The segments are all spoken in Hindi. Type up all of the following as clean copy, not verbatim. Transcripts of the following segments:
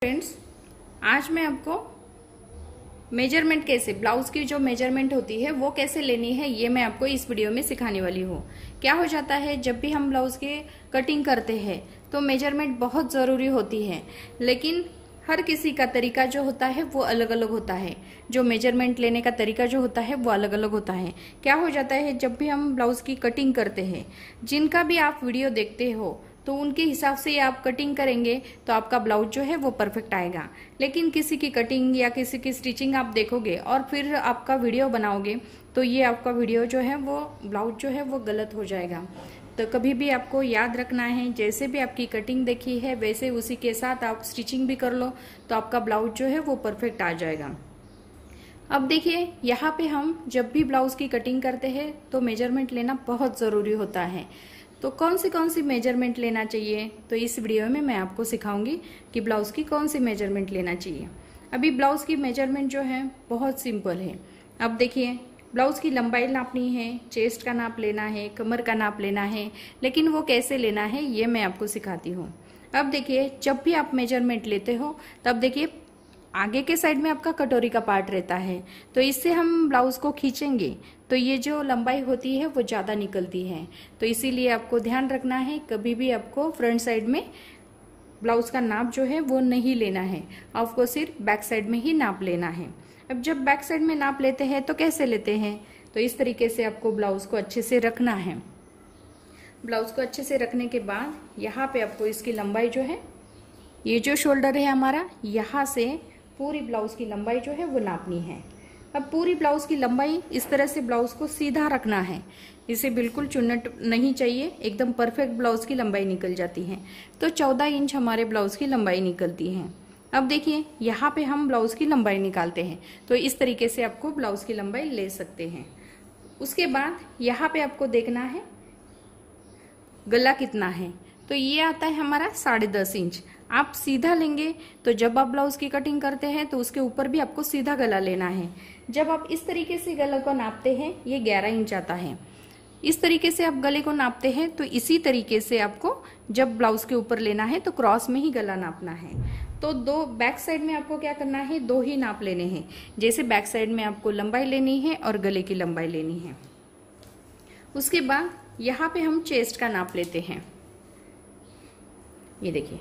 फ्रेंड्स, आज मैं आपको मेजरमेंट कैसे ब्लाउज की जो मेजरमेंट होती है वो कैसे लेनी है ये मैं आपको इस वीडियो में सिखाने वाली हूँ। क्या हो जाता है जब भी हम ब्लाउज की कटिंग करते हैं तो मेजरमेंट बहुत ज़रूरी होती है, लेकिन हर किसी का तरीका जो होता है वो अलग अलग होता है। जो मेजरमेंट लेने का तरीका जो होता है वो अलग अलग होता है। क्या हो जाता है जब भी हम ब्लाउज की कटिंग करते हैं, जिनका भी आप वीडियो देखते हो तो उनके हिसाब से आप कटिंग करेंगे तो आपका ब्लाउज जो है वो परफेक्ट आएगा। लेकिन किसी की कटिंग या किसी की स्टिचिंग आप देखोगे और फिर आपका वीडियो बनाओगे तो ये आपका वीडियो जो है वो ब्लाउज जो है वो गलत हो जाएगा। तो कभी भी आपको याद रखना है, जैसे भी आपकी कटिंग देखी है वैसे उसी के साथ आप स्टिचिंग भी कर लो तो आपका ब्लाउज जो है वो परफेक्ट आ जाएगा। अब देखिए, यहाँ पे हम जब भी ब्लाउज की कटिंग करते हैं तो मेजरमेंट लेना बहुत ज़रूरी होता है। तो कौन सी मेजरमेंट लेना चाहिए तो इस वीडियो में मैं आपको सिखाऊंगी कि ब्लाउज की कौन सी मेजरमेंट लेना चाहिए। अभी ब्लाउज की मेजरमेंट जो है बहुत सिंपल है। अब देखिए, ब्लाउज की लंबाई नापनी है, चेस्ट का नाप लेना है, कमर का नाप लेना है, लेकिन वो कैसे लेना है ये मैं आपको सिखाती हूँ। अब देखिए, जब भी आप मेजरमेंट लेते हो तब देखिए आगे के साइड में आपका कटोरी का पार्ट रहता है, तो इससे हम ब्लाउज को खींचेंगे तो ये जो लंबाई होती है वो ज़्यादा निकलती है। तो इसीलिए आपको ध्यान रखना है, कभी भी आपको फ्रंट साइड में ब्लाउज का नाप जो है वो नहीं लेना है, आपको सिर्फ बैक साइड में ही नाप लेना है। अब जब बैक साइड में नाप लेते हैं तो कैसे लेते हैं, तो इस तरीके से आपको ब्लाउज को अच्छे से रखना है। ब्लाउज को अच्छे से रखने के बाद यहाँ पे आपको इसकी लंबाई जो है, ये जो शोल्डर है हमारा, यहाँ से पूरी ब्लाउज की लंबाई जो है वो नापनी है। अब पूरी ब्लाउज की लंबाई इस तरह से ब्लाउज को सीधा रखना है, इसे बिल्कुल चुन्नट नहीं चाहिए, एकदम परफेक्ट ब्लाउज की लंबाई निकल जाती है। तो 14 इंच हमारे ब्लाउज की लंबाई निकलती है। अब देखिए, यहाँ पे हम ब्लाउज की लंबाई निकालते हैं तो इस तरीके से आपको ब्लाउज की लंबाई ले सकते हैं। उसके बाद यहाँ पे आपको देखना है गला कितना है, तो ये आता है हमारा 10.5 इंच। आप सीधा लेंगे तो जब आप ब्लाउज की कटिंग करते हैं तो उसके ऊपर भी आपको सीधा गला लेना है। जब आप इस तरीके से गला को नापते हैं ये 11 इंच आता है। इस तरीके से आप गले को नापते हैं तो इसी तरीके से आपको जब ब्लाउज के ऊपर लेना है तो क्रॉस में ही गला नापना है। तो दो बैक साइड में आपको क्या करना है, दो ही नाप लेने हैं। जैसे बैक साइड में आपको लंबाई लेनी है और गले की लंबाई लेनी है। उसके बाद यहाँ पे हम चेस्ट का नाप लेते हैं। ये देखिए,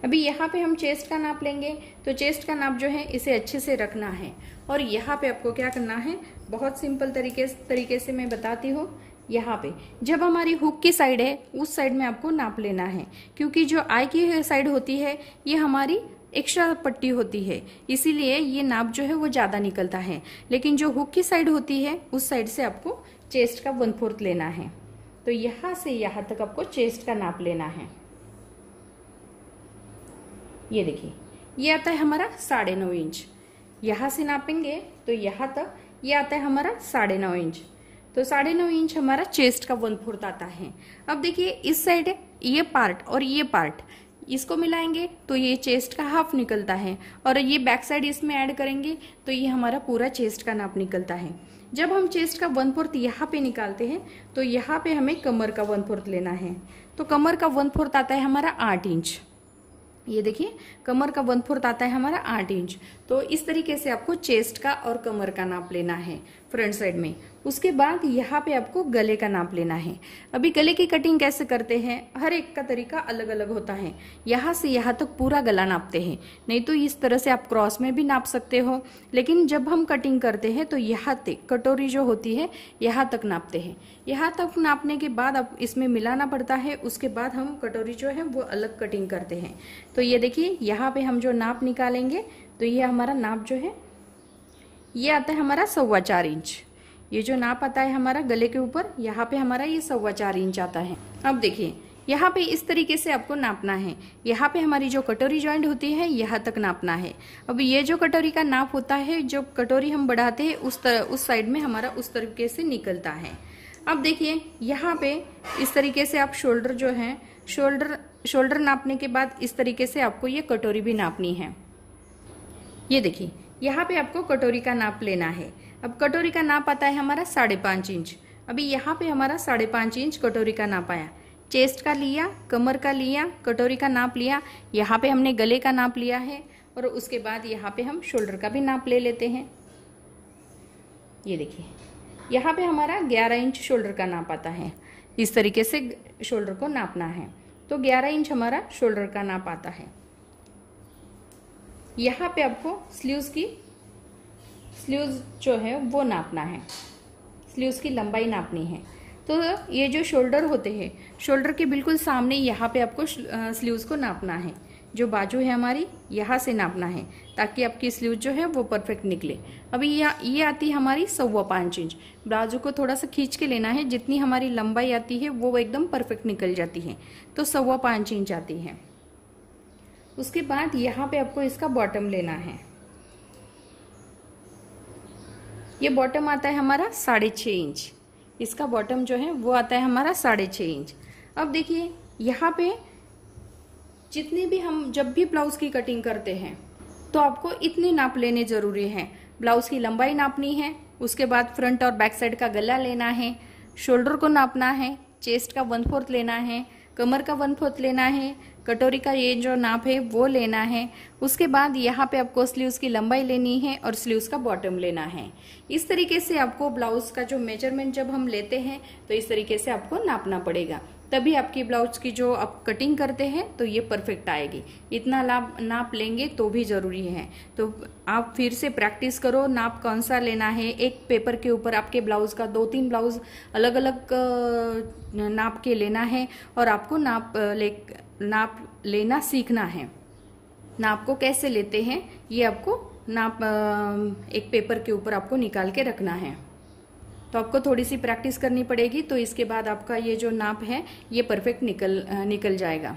अभी यहाँ पे हम चेस्ट का नाप लेंगे तो चेस्ट का नाप जो है इसे अच्छे से रखना है। और यहाँ पे आपको क्या करना है, बहुत सिंपल तरीके से मैं बताती हूँ। यहाँ पे जब हमारी हुक की साइड है उस साइड में आपको नाप लेना है, क्योंकि जो आई की साइड होती है ये हमारी एक्स्ट्रा पट्टी होती है, इसीलिए ये नाप जो है वो ज़्यादा निकलता है। लेकिन जो हुक की साइड होती है उस साइड से आपको चेस्ट का 1/4 लेना है। तो यहाँ से यहाँ तक आपको चेस्ट का नाप लेना है। ये देखिए, ये आता है हमारा 9.5 इंच। यहाँ से नापेंगे तो यहाँ तक ये आता है हमारा 9.5 इंच। तो 9.5 इंच हमारा चेस्ट का 1/4 आता है। अब देखिए, इस साइड ये पार्ट और ये पार्ट इसको मिलाएंगे तो ये चेस्ट का हाफ निकलता है, और ये बैक साइड इसमें ऐड करेंगे तो ये हमारा पूरा चेस्ट का नाप निकलता है। जब हम चेस्ट का 1/4 यहाँ पे निकालते हैं तो यहाँ पे हमें कमर का 1/4 लेना है। तो कमर का 1/4 आता है हमारा 8 इंच। ये देखिए, कमर का 1/4 आता है हमारा 8 इंच। तो इस तरीके से आपको चेस्ट का और कमर का नाप लेना है फ्रंट साइड में। उसके बाद यहाँ पे आपको गले का नाप लेना है। अभी गले की कटिंग कैसे करते हैं, हर एक का तरीका अलग अलग होता है। यहाँ से यहाँ तक पूरा गला नापते हैं, नहीं तो इस तरह से आप क्रॉस में भी नाप सकते हो। लेकिन जब हम कटिंग करते हैं तो यहाँ तक कटोरी जो होती है यहाँ तक नापते हैं। यहाँ तक नापने के बाद अब इसमें मिलाना पड़ता है, उसके बाद हम कटोरी जो है वो अलग कटिंग करते हैं। तो ये देखिए, यहाँ पे हम जो नाप निकालेंगे तो ये हमारा नाप जो है ये आता है हमारा 4.25 इंच। ये जो नाप आता है हमारा गले के ऊपर, यहाँ पे हमारा ये 4.25 इंच आता है। अब देखिए, यहाँ पे इस तरीके से आपको नापना है। यहाँ पे हमारी जो कटोरी जॉइंट होती है यहाँ तक नापना है। अब ये जो कटोरी का नाप होता है, जो कटोरी हम बढ़ाते हैं उस साइड में हमारा उस तरीके से निकलता है। अब देखिए, यहाँ पे इस तरीके से आप शोल्डर जो है, शोल्डर नापने के बाद इस तरीके से आपको ये कटोरी भी नापनी है। ये देखिए, यहाँ पे आपको कटोरी का नाप लेना है। अब कटोरी का नाप आता है हमारा 5.5 इंच। अभी यहाँ पे हमारा 5.5 इंच कटोरी का नाप आया। चेस्ट का लिया, कमर का लिया, कटोरी का नाप लिया, यहाँ पे हमने गले का नाप लिया है। और उसके बाद यहाँ पे हम शोल्डर का भी नाप ले लेते हैं। ये देखिए यहाँ पे हमारा 11 इंच शोल्डर का नाप आता है। इस तरीके से शोल्डर को नापना है। तो 11 इंच हमारा शोल्डर का नाप आता है। यहाँ पे आपको स्लीव्स जो है वो नापना है, स्लीव्स की लंबाई नापनी है। तो ये जो शोल्डर होते हैं, शोल्डर के बिल्कुल सामने यहाँ पे आपको स्लीव्स को नापना है। जो बाजू है हमारी यहाँ से नापना है ताकि आपकी स्लीव जो है वो परफेक्ट निकले। अभी ये आती है हमारी 5.25 इंच। बाजू को थोड़ा सा खींच के लेना है, जितनी हमारी लंबाई आती है वो एकदम परफेक्ट निकल जाती है। तो 5.25 इंच आती है। उसके बाद यहाँ पे आपको इसका बॉटम लेना है। ये बॉटम आता है हमारा 6.5 इंच। इसका बॉटम जो है वो आता है हमारा 6.5 इंच। अब देखिए यहाँ पे जितनी भी हम जब भी ब्लाउज की कटिंग करते हैं तो आपको इतने नाप लेने जरूरी हैं। ब्लाउज की लंबाई नापनी है, उसके बाद फ्रंट और बैक साइड का गला लेना है, शोल्डर को नापना है, चेस्ट का 1/4 लेना है, कमर का 1/4 लेना है, कटोरी का ये जो नाप है वो लेना है। उसके बाद यहाँ पे आपको स्लीव्स की लंबाई लेनी है और स्लीव्स का बॉटम लेना है। इस तरीके से आपको ब्लाउज का जो मेजरमेंट जब हम लेते हैं तो इस तरीके से आपको नापना पड़ेगा, तभी आपकी ब्लाउज की जो आप कटिंग करते हैं तो ये परफेक्ट आएगी। इतना नाप लेंगे तो भी जरूरी है। तो आप फिर से प्रैक्टिस करो, नाप कौन सा लेना है। एक पेपर के ऊपर आपके ब्लाउज का 2-3 ब्लाउज अलग अलग नाप के लेना है और आपको नाप लेना सीखना है। नाप को कैसे लेते हैं ये आपको एक पेपर के ऊपर आपको निकाल के रखना है। तो आपको थोड़ी सी प्रैक्टिस करनी पड़ेगी, तो इसके बाद आपका ये जो नाप है ये परफेक्ट निकल जाएगा।